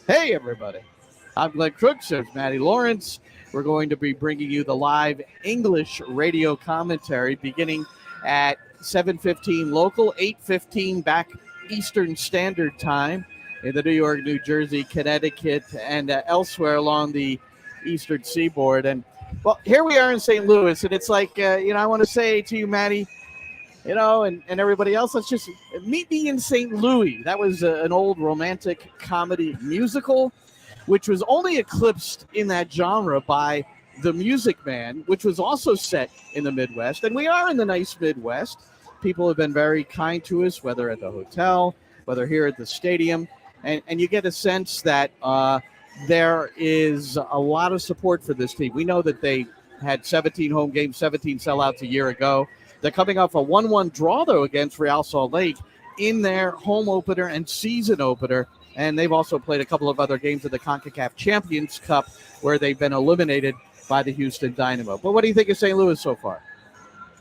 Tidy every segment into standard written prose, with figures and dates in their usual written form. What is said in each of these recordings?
Hey, everybody. I'm Glenn Crooks. There's Matty Lawrence. We're going to be bringing you the live English radio commentary beginning at 7:15 local, 8:15 back Eastern Standard Time in the New York, New Jersey, Connecticut, and elsewhere along the Eastern Seaboard. And, well, here we are in St. Louis, and it's like, I want to say to you, Matty, and everybody else, let's just meet me in St. Louis. That was an old romantic comedy musical, which was only eclipsed in that genre by The Music Man, which was also set in the Midwest. And we are in the nice Midwest. People have been very kind to us, whether at the hotel, whether here at the stadium. And you get a sense that there is a lot of support for this team. We know that they had 17 home games, 17 sellouts a year ago. They're coming off a 1-1 draw, though, against Real Salt Lake in their home opener and season opener. And they've also played a couple of other games of the CONCACAF Champions Cup where they've been eliminated by the Houston Dynamo. But what do you think of St. Louis so far?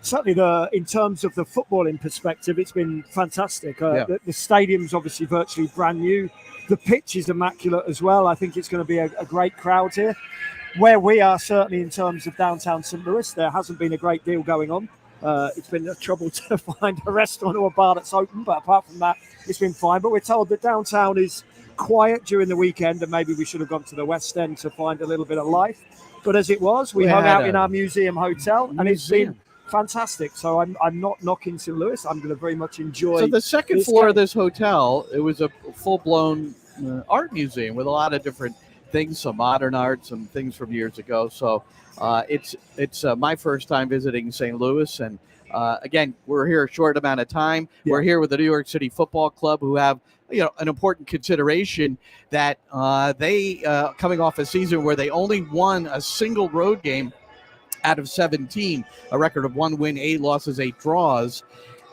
Certainly, in terms of the footballing perspective, it's been fantastic. The stadium's obviously virtually brand new. The pitch is immaculate as well. I think it's going to be a great crowd here. Where we are, certainly in terms of downtown St. Louis, there hasn't been a great deal going on. It's been a trouble to find a restaurant or a bar that's open, but apart from that, it's been fine. But we're told that downtown is quiet during the weekend, and maybe we should have gone to the West End to find a little bit of life. But as it was, we hung out in our museum hotel, and it's been fantastic. So I'm not knocking St. Louis. I'm going to very much enjoy. So the second floor of this hotel, it was a full-blown art museum with a lot of different things, some modern art, some things from years ago. So it's my first time visiting St. Louis, and again, we're here a short amount of time. Yeah. We're here with the New York City Football Club, who have an important consideration that they coming off a season where they only won a single road game out of 17, a record of 1 win, 8 losses, 8 draws,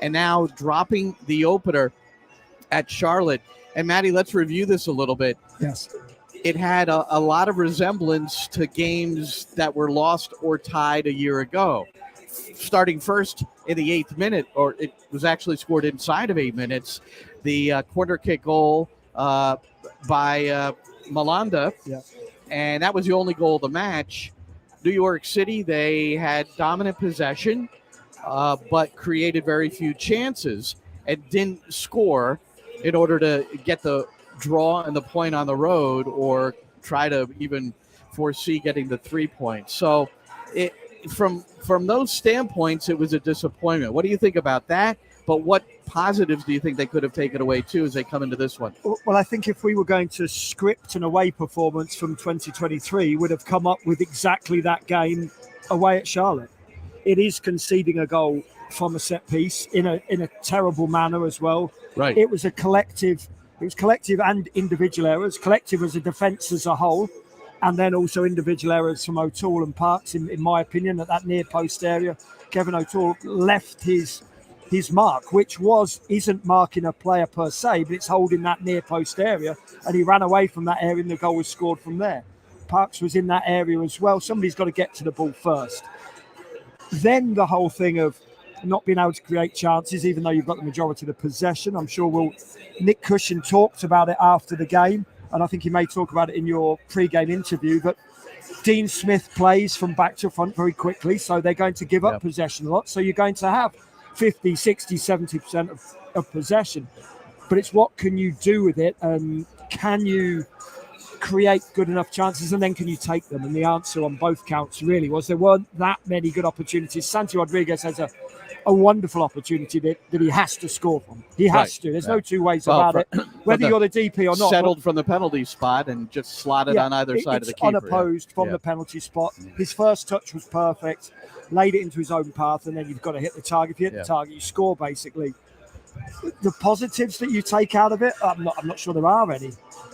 and now dropping the opener at Charlotte. And Matty, let's review this a little bit. Yes. It had a lot of resemblance to games that were lost or tied a year ago. Starting first in the 8th minute, or it was actually scored inside of 8 minutes, the corner kick goal by Malanda, and that was the only goal of the match. New York City, they had dominant possession, but created very few chances and didn't score in order to get the draw and the point on the road or try to even foresee getting the 3 points. So from those standpoints, it was a disappointment. What do you think about that? But what positives do you think they could have taken away too as they come into this one? Well, I think if we were going to script an away performance from 2023, would have come up with exactly that game away at Charlotte. It is conceding a goal from a set piece in a terrible manner as well. Right. It was collective and individual errors. Collective as a defence as a whole, and then also individual errors from O'Toole and Parks, in my opinion, at that near post area. Kevin O'Toole left his mark, which isn't marking a player per se, but it's holding that near post area, and he ran away from that area and the goal was scored from there. Parks was in that area as well. Somebody's got to get to the ball first. Then the whole thing of not being able to create chances, even though you've got the majority of the possession. I'm sure Nick Cushion talked about it after the game, and I think he may talk about it in your pre-game interview, but Dean Smith plays from back to front very quickly, so they're going to give up possession a lot. So you're going to have 50, 60, 70% of possession. But it's what can you do with it, and can you create good enough chances, and then can you take them? And the answer on both counts really was there weren't that many good opportunities. Santi Rodriguez has a wonderful opportunity that he has to score from. He has to. There's no two ways about it. Whether you're the DP or not. Settled from the penalty spot and just slotted on either side of the keeper. Unopposed from the penalty spot. His first touch was perfect. Laid it into his own path, and then you've got to hit the target. If you hit the target, you score, basically. The positives that you take out of it, I'm not sure there are any,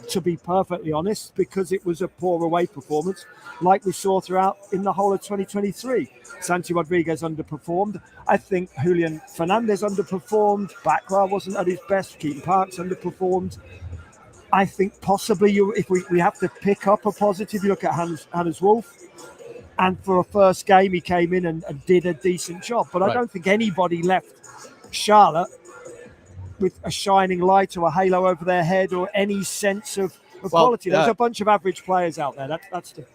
to be perfectly honest, because it was a poor away performance, like we saw throughout in the whole of 2023. Santi Rodriguez underperformed. I think Julian Fernandez underperformed. Bakra wasn't at his best. Keaton Parks underperformed. I think possibly if we have to pick up a positive, you look at Hannes Wolf. And for a first game, he came in and did a decent job. But I don't think anybody left Charlotte with a shining light or a halo over their head or any sense of of quality. There's a bunch of average players out there. That's the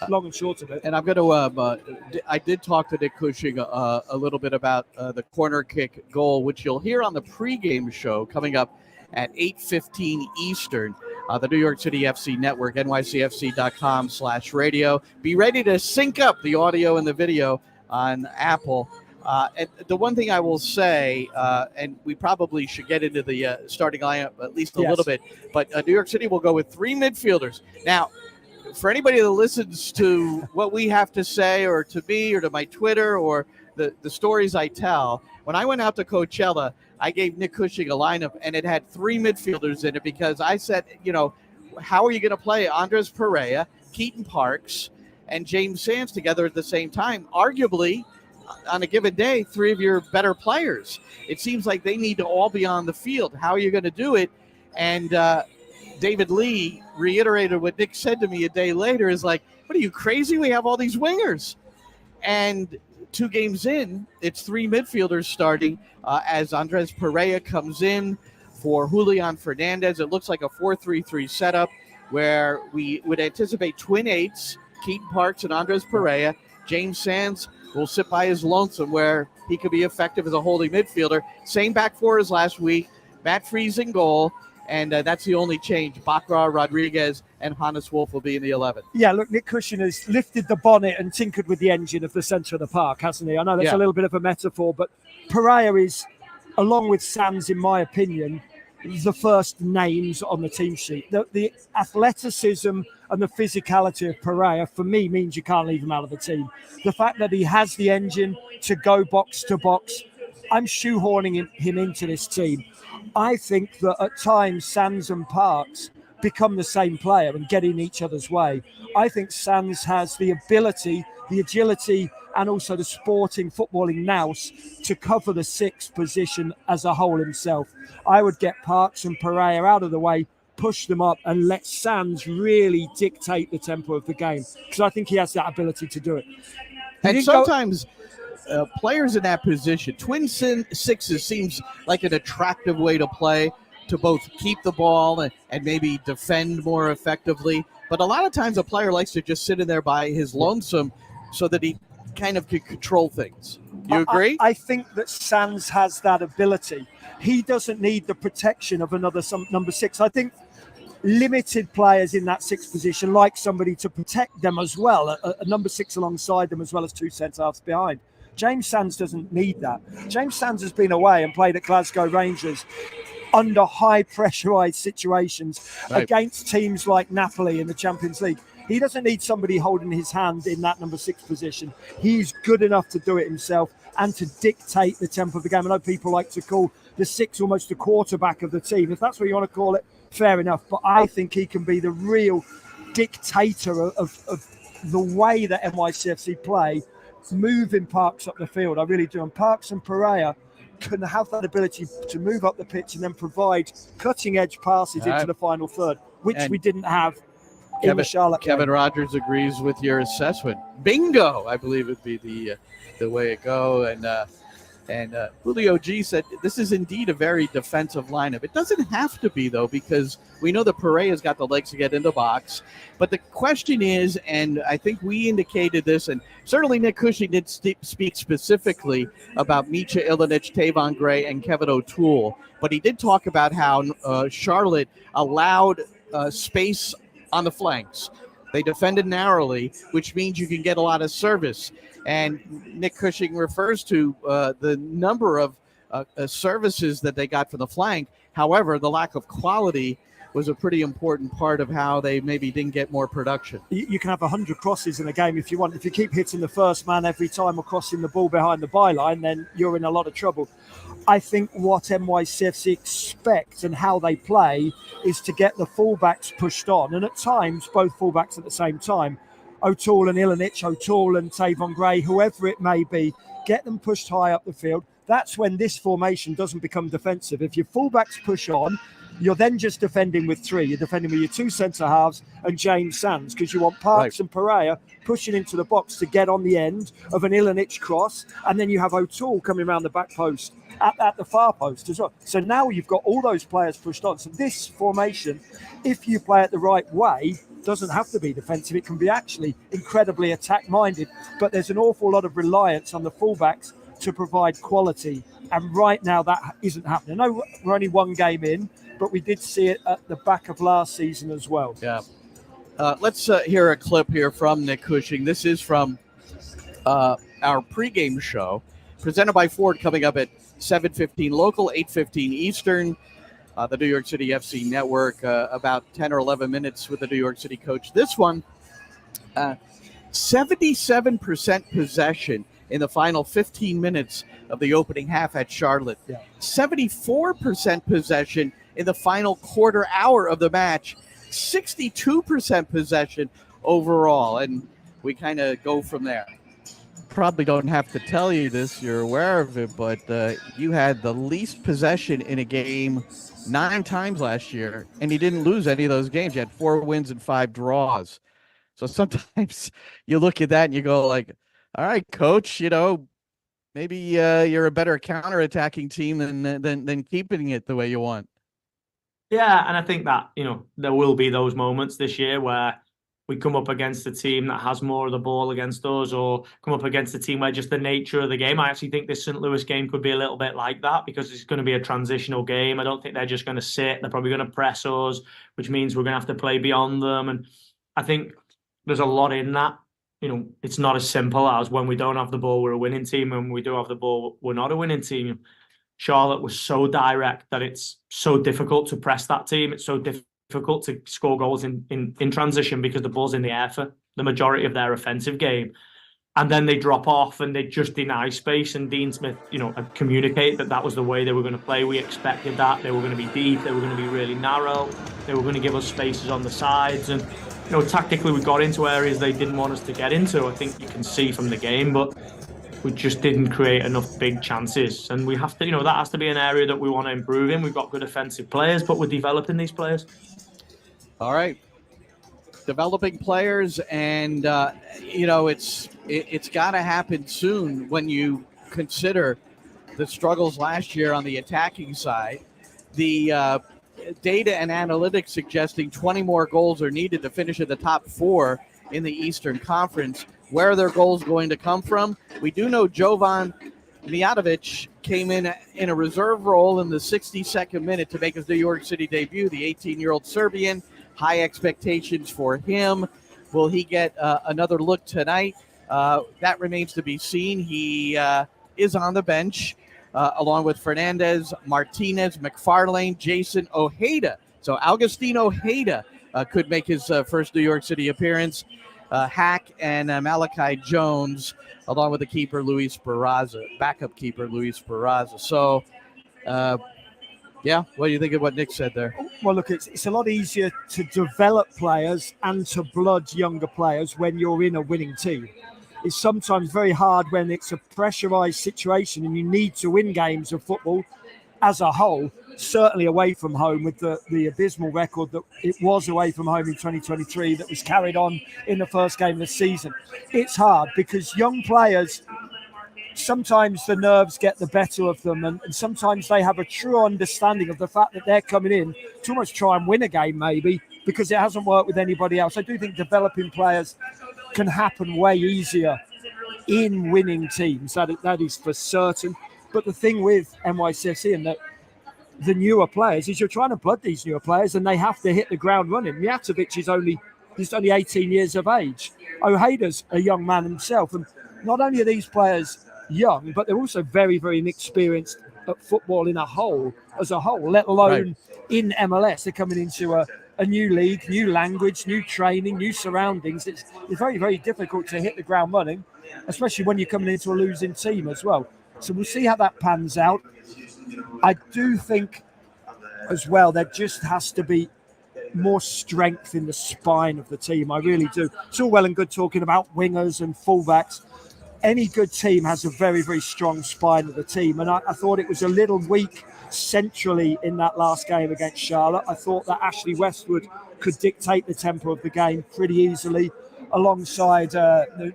long and short of it. And I'm going to, I did talk to Nick Cushing a little bit about the corner kick goal, which you'll hear on the pregame show coming up at 8:15 Eastern. The New York City FC Network, nycfc.com/radio. Be ready to sync up the audio and the video on Apple. And the one thing I will say, and we probably should get into the starting lineup at least a little bit, but New York City will go with 3 midfielders. Now, for anybody that listens to what we have to say, or to me, or to my Twitter, or the stories I tell, when I went out to Coachella, I gave Nick Cushing a lineup, and it had 3 midfielders in it because I said, how are you going to play Andres Pereira, Keaton Parks, and James Sands together at the same time? Arguably, on a given day, 3 of your better players. It seems like they need to all be on the field. How are you going to do it? And David Lee reiterated what Nick said to me a day later, is like, what are you, crazy? We have all these wingers. And 2 games in, it's 3 midfielders starting as Andres Pereira comes in for Julian Fernandez. It looks like a 4-3-3 setup where we would anticipate twin 8s, Keaton Parks and Andres Pereira. James Sands will sit by his lonesome where he could be effective as a holding midfielder. Same back 4 as last week. Matt Freese in goal. And that's the only change. Bakra, Rodriguez, and Hannes Wolf will be in the 11. Yeah, look, Nick Cushing has lifted the bonnet and tinkered with the engine of the centre of the park, hasn't he? I know that's a little bit of a metaphor, but Pereira is, along with Sands, in my opinion, the first names on the team sheet. The athleticism and the physicality of Pereira, for me, means you can't leave him out of the team. The fact that he has the engine to go box to box, I'm shoehorning him into this team. I think that at times Sands and Parks become the same player and get in each other's way. I think Sands has the ability, the agility, and also the sporting footballing nous to cover the 6th position as a whole himself. I would get Parks and Pereira out of the way, push them up, and let Sands really dictate the tempo of the game, because I think he has that ability to do it. And sometimes players in that position, twin 6s seems like an attractive way to play, to both keep the ball and maybe defend more effectively. But a lot of times a player likes to just sit in there by his lonesome so that he kind of can control things. You agree? I think that Sands has that ability. He doesn't need the protection of another number 6. I think limited players in that 6th position like somebody to protect them as well, a number 6 alongside them, as well as 2 centre-halves behind. James Sands doesn't need that. James Sands has been away and played at Glasgow Rangers under high pressurised situations against teams like Napoli in the Champions League. He doesn't need somebody holding his hand in that number 6 position. He's good enough to do it himself and to dictate the tempo of the game. I know people like to call the 6 almost the quarterback of the team. If that's what you want to call it, fair enough. But I think he can be the real dictator of the way that NYCFC play, moving Parks up the field. I really do. And Parks and Pereira can have that ability to move up the pitch and then provide cutting-edge passes into the final third, which we didn't have in the Charlotte game. Kevin Rogers agrees with your assessment. Bingo, I believe would be the way it go. And Julio G said this is indeed a very defensive lineup. It doesn't have to be, though, because we know that Pereira's got the legs to get in the box. But the question is, and I think we indicated this, and certainly Nick Cushing did speak specifically about Micha Ilinic, Tavon Gray, and Kevin O'Toole. But he did talk about how Charlotte allowed space on the flanks. They defended narrowly, which means you can get a lot of service. And Nick Cushing refers to the number of services that they got from the flank. However, the lack of quality was a pretty important part of how they maybe didn't get more production. You can have 100 crosses in a game if you want. If you keep hitting the first man every time or crossing the ball behind the byline, then you're in a lot of trouble. I think what NYCFC expect and how they play is to get the fullbacks pushed on, and at times both fullbacks at the same time. O'Toole and Ilinic, O'Toole and Tavon Gray, whoever it may be, get them pushed high up the field. That's when this formation doesn't become defensive. If your fullbacks push on, you're then just defending with three. You're defending with your two centre-halves and James Sands, because you want Parks and Pereira pushing into the box to get on the end of an Ilinic cross, and then you have O'Toole coming around the back post at the far post as well. So now you've got all those players pushed on. So this formation, if you play it the right way, doesn't have to be defensive. It can be actually incredibly attack-minded, but there's an awful lot of reliance on the fullbacks to provide quality. And right now that isn't happening. I know we're only one game in, but we did see it at the back of last season as well. Yeah. Let's hear a clip here from Nick Cushing. This is from our pregame show, presented by Ford, coming up at 7:15 local, 8:15 Eastern. The New York City FC network, about 10 or 11 minutes with the New York City coach. This one, 77% possession in the final 15 minutes of the opening half at Charlotte. 74% possession in the final quarter hour of the match. 62% possession overall. And we kind of go from there. Probably don't have to tell you this, you're aware of it, but you had the least possession in a game 9 times last year, and you didn't lose any of those games. You had 4 wins and 5 draws. So sometimes you look at that and you go like, all right, coach, maybe you're a better counterattacking team than keeping it the way you want. Yeah, and I think that, there will be those moments this year where we come up against a team that has more of the ball against us, or come up against a team where just the nature of the game. I actually think this St. Louis game could be a little bit like that, because it's going to be a transitional game. I don't think they're just going to sit. They're probably going to press us, which means we're going to have to play beyond them. And I think there's a lot in that. It's not as simple as when we don't have the ball, we're a winning team. And when we do have the ball, we're not a winning team. Charlotte was so direct that it's so difficult to press that team. It's so difficult to score goals in transition, because the ball's in the air for the majority of their offensive game. And then they drop off and they just deny space. And Dean Smith, communicate that was the way they were going to play. We expected that. They were going to be deep. They were going to be really narrow. They were going to give us spaces on the sides. And, tactically we got into areas they didn't want us to get into. I think you can see from the game, but we just didn't create enough big chances. And we have to, that has to be an area that we want to improve in. We've got good offensive players, but we're developing these players. All right. Developing players, and, it's got to happen soon when you consider the struggles last year on the attacking side. The data and analytics suggesting 20 more goals are needed to finish in the top 4 in the Eastern Conference. Where are their goals going to come from? We do know Jovan Mijatovic came in a reserve role in the 62nd minute to make his New York City debut, the 18-year-old Serbian. High expectations for him. Will he get another look tonight? That remains to be seen. He is on the bench along with Fernandez, Martinez, McFarlane, Jason Ojeda. So Augustine Ojeda could make his first New York City appearance. Hack and Malachi Jones, along with the keeper, Luis Barraza, backup keeper, Luis Barraza. So, what do you think of what Nick said there? Well, look, it's a lot easier to develop players and to blood younger players when you're in a winning team. It's sometimes very hard when it's a pressurized situation and you need to win games of football as a whole, certainly away from home with the abysmal record that it was away from home in 2023 that was carried on in the first game of the season. It's hard because young players, sometimes the nerves get the better of them, and sometimes they have a true understanding of the fact that they're coming in to almost try and win a game maybe because it hasn't worked with anybody else. I do think developing players can happen way easier in winning teams. That is for certain. But the thing with NYCFC and the newer players is you're trying to blood these newer players and they have to hit the ground running. Mijatovic is only 18 years of age. Ojeda's a young man himself. And not only are these players young, but they're also very, very inexperienced at football as a whole, let alone in MLS. They're coming into a new league, new language, new training, new surroundings. It's very, very difficult to hit the ground running, especially when you're coming into a losing team as well. So we'll see how that pans out. I do think as well there just has to be more strength in the spine of the team. I really do. It's all well and good talking about wingers and fullbacks. any good team has a very, very strong spine of the team. And I thought it was a little weak centrally in that last game against Charlotte. I thought that Ashley Westwood could dictate the tempo of the game pretty easily alongside,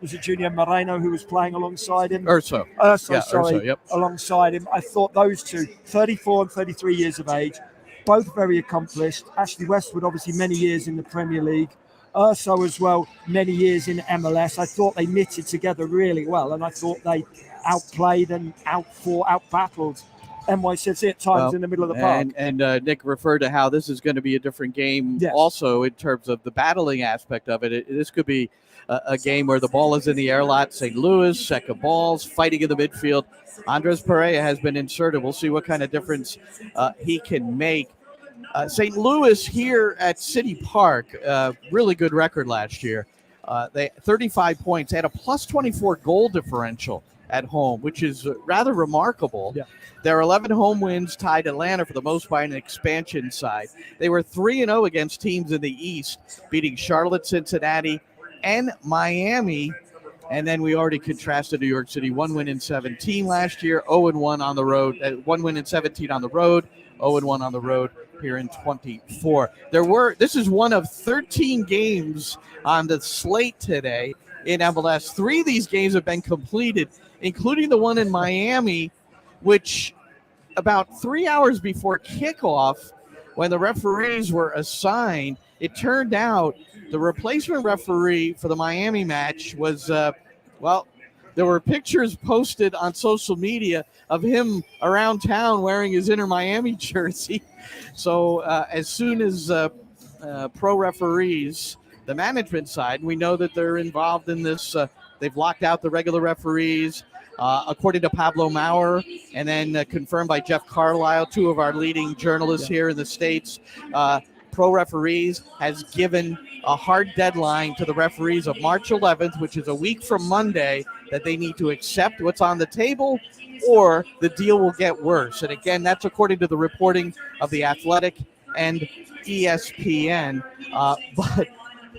was it Junior Moreno who was playing alongside him? Urso, yep. Alongside him. I thought those two, 34 and 33 years of age, both very accomplished. Ashley Westwood, obviously many years in the Premier League. Urso as well, many years in MLS. I thought they knitted together really well, and I thought they outplayed and outbattled NYCFC at times in the middle of the park. And Nick referred to how this is going to be a different game also in terms of the battling aspect of it. This could be a game where the ball is in the air a lot. St. Louis, second balls, fighting in the midfield. Andres Perea has been inserted. We'll see what kind of difference he can make. St. Louis here at City Park, really good record last year. They 35 points. They had a plus 24 goal differential at home, which is rather remarkable. Yeah. Their 11 home wins tied Atlanta for the most by an expansion side. They were 3-0 against teams in the East, beating Charlotte, Cincinnati, and Miami. And then we already contrasted New York City, 1 win in 17 last year, 0-1 on the road, 1 win in 17 on the road, 0-1 on the road here in 24. This is one of 13 games on the slate today in MLS. 3 of these games have been completed, including the one in Miami, which about 3 hours before kickoff, when the referees were assigned, it turned out the replacement referee for the Miami match was, there were pictures posted on social media of him around town wearing his Inter Miami jersey. So as soon as pro referees, the management side, we know that they're involved in this, they've locked out the regular referees. According to Pablo Maurer, and then confirmed by Jeff Carlisle, 2 of our leading journalists here in the States, Pro Referees has given a hard deadline to the referees of March 11th, which is a week from Monday, that they need to accept what's on the table or the deal will get worse. And again, that's according to the reporting of The Athletic and ESPN.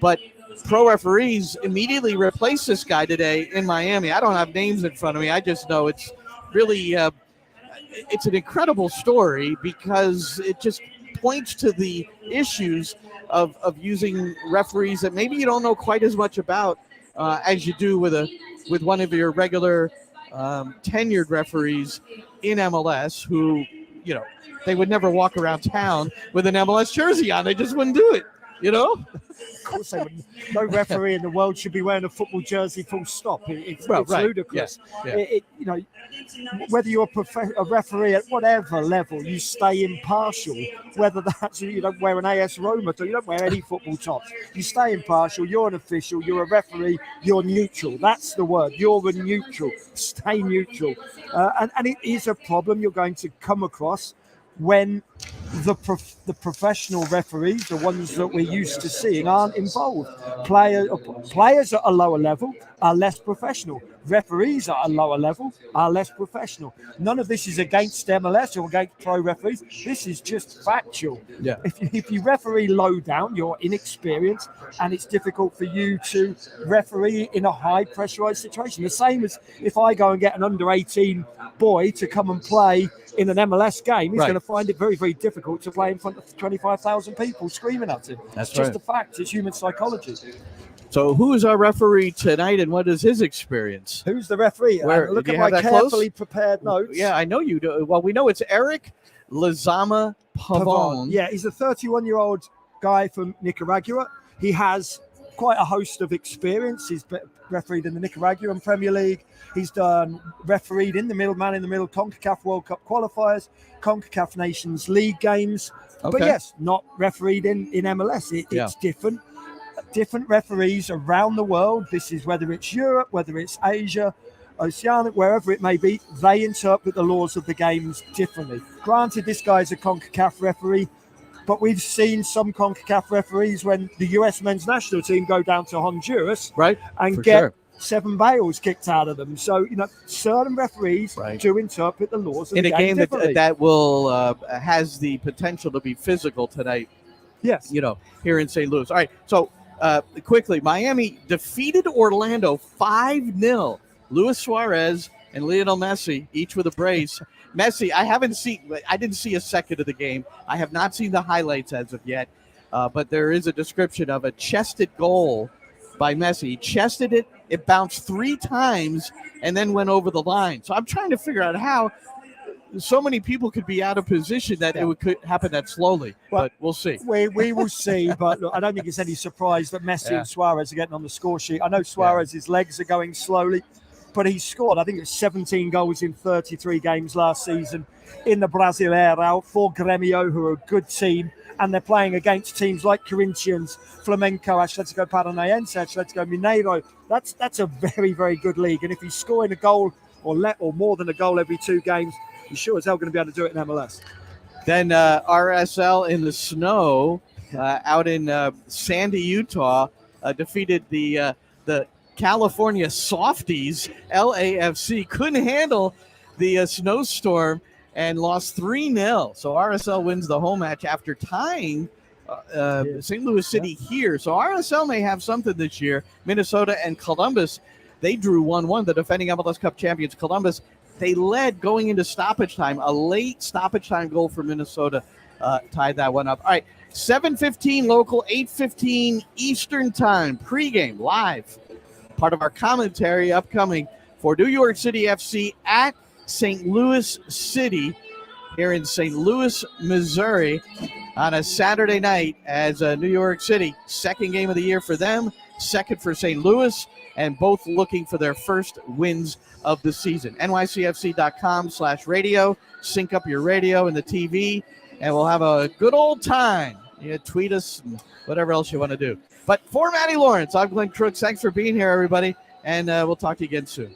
But Pro Referees immediately replaced this guy today in Miami. I don't have names in front of me. I just know it's really it's an incredible story because it just points to the issues of using referees that maybe you don't know quite as much about as you do with one of your regular tenured referees in MLS who, they would never walk around town with an MLS jersey on. They just wouldn't do it. Of course they wouldn't. No referee in the world should be wearing a football jersey full stop. It's ludicrous. Yeah. Whether you're a referee at whatever level, you stay impartial. Whether that's, you don't wear an AS Roma, you don't wear any football tops. You stay impartial. You're an official. You're a referee. You're neutral. That's the word. You're a neutral. Stay neutral. And it is a problem you're going to come across when the professional referees, the ones that we're used to seeing, aren't involved. Players at a lower level are less professional. Referees at a lower level are less professional. None of this is against MLS or against pro referees. This is just factual. Yeah. If you referee low down, you're inexperienced, and it's difficult for you to referee in a high pressurized situation. The same as if I go and get an under 18 boy to come and play in an MLS game, he's going to find it very, very difficult to play in front of 25,000 people screaming at him. That's just a fact. It's human psychology. So who is our referee tonight, and what is his experience? Who's the referee? Look at my carefully prepared notes. Yeah, I know you do. Well, we know it's Eric Lezama Pavon. Yeah, he's a 31-year-old guy from Nicaragua. He has quite a host of experience. He's refereed in the Nicaraguan Premier League. He's done refereed in the middle, CONCACAF World Cup qualifiers, CONCACAF Nations League games. Okay. But yes, not refereed in MLS. It's different. Different referees around the world. This is whether it's Europe, whether it's Asia, Oceania, wherever it may be, they interpret the laws of the games differently. Granted, this guy's a CONCACAF referee, but we've seen some CONCACAF referees when the US men's national team go down to Honduras and get 7 bails kicked out of them. So, certain referees do interpret the laws of the game differently. that will has the potential to be physical tonight. Yes. Here in St. Louis. All right. So quickly, Miami defeated Orlando 5-0 Luis Suarez and Lionel Messi, each with a brace. Messi, I didn't see a second of the game. I have not seen the highlights as of yet, but there is a description of a chested goal by Messi. He chested it, it bounced 3 times, and then went over the line. So I'm trying to figure out how so many people could be out of position that it could happen that slowly, but we'll see. We will see, but look, I don't think it's any surprise that Messi and Suarez are getting on the score sheet. I know Suarez's legs are going slowly, but he scored, I think it was 17 goals in 33 games last season in the Brasileirão for Grêmio, who are a good team, and they're playing against teams like Corinthians, Flamenco, Atlético Paranaense, Atlético Mineiro. That's a very, very good league, and if he's scoring a goal or more than a goal every 2 games, you sure as hell going to be able to do it in MLS. Then RSL in the snow out in Sandy, Utah, defeated the California Softies, LAFC. Couldn't handle the snowstorm and lost 3-0. So RSL wins the home match after tying St. Louis City here. So RSL may have something this year. Minnesota and Columbus, they drew 1-1. The defending MLS Cup champions, Columbus, they led going into stoppage time. A late stoppage time goal for Minnesota tied that one up. All right, 7:15 local, 8:15 Eastern time. Pregame live. Part of our commentary upcoming for New York City FC at St. Louis City here in St. Louis, Missouri on a Saturday night as New York City, second game of the year for them, second for St. Louis, and both looking for their first wins of the season. NYCFC.com/radio. Sync up your radio and the TV, and we'll have a good old time. You tweet us and whatever else you want to do. But for Matty Lawrence, I'm Glenn Crooks. Thanks for being here, everybody, and we'll talk to you again soon.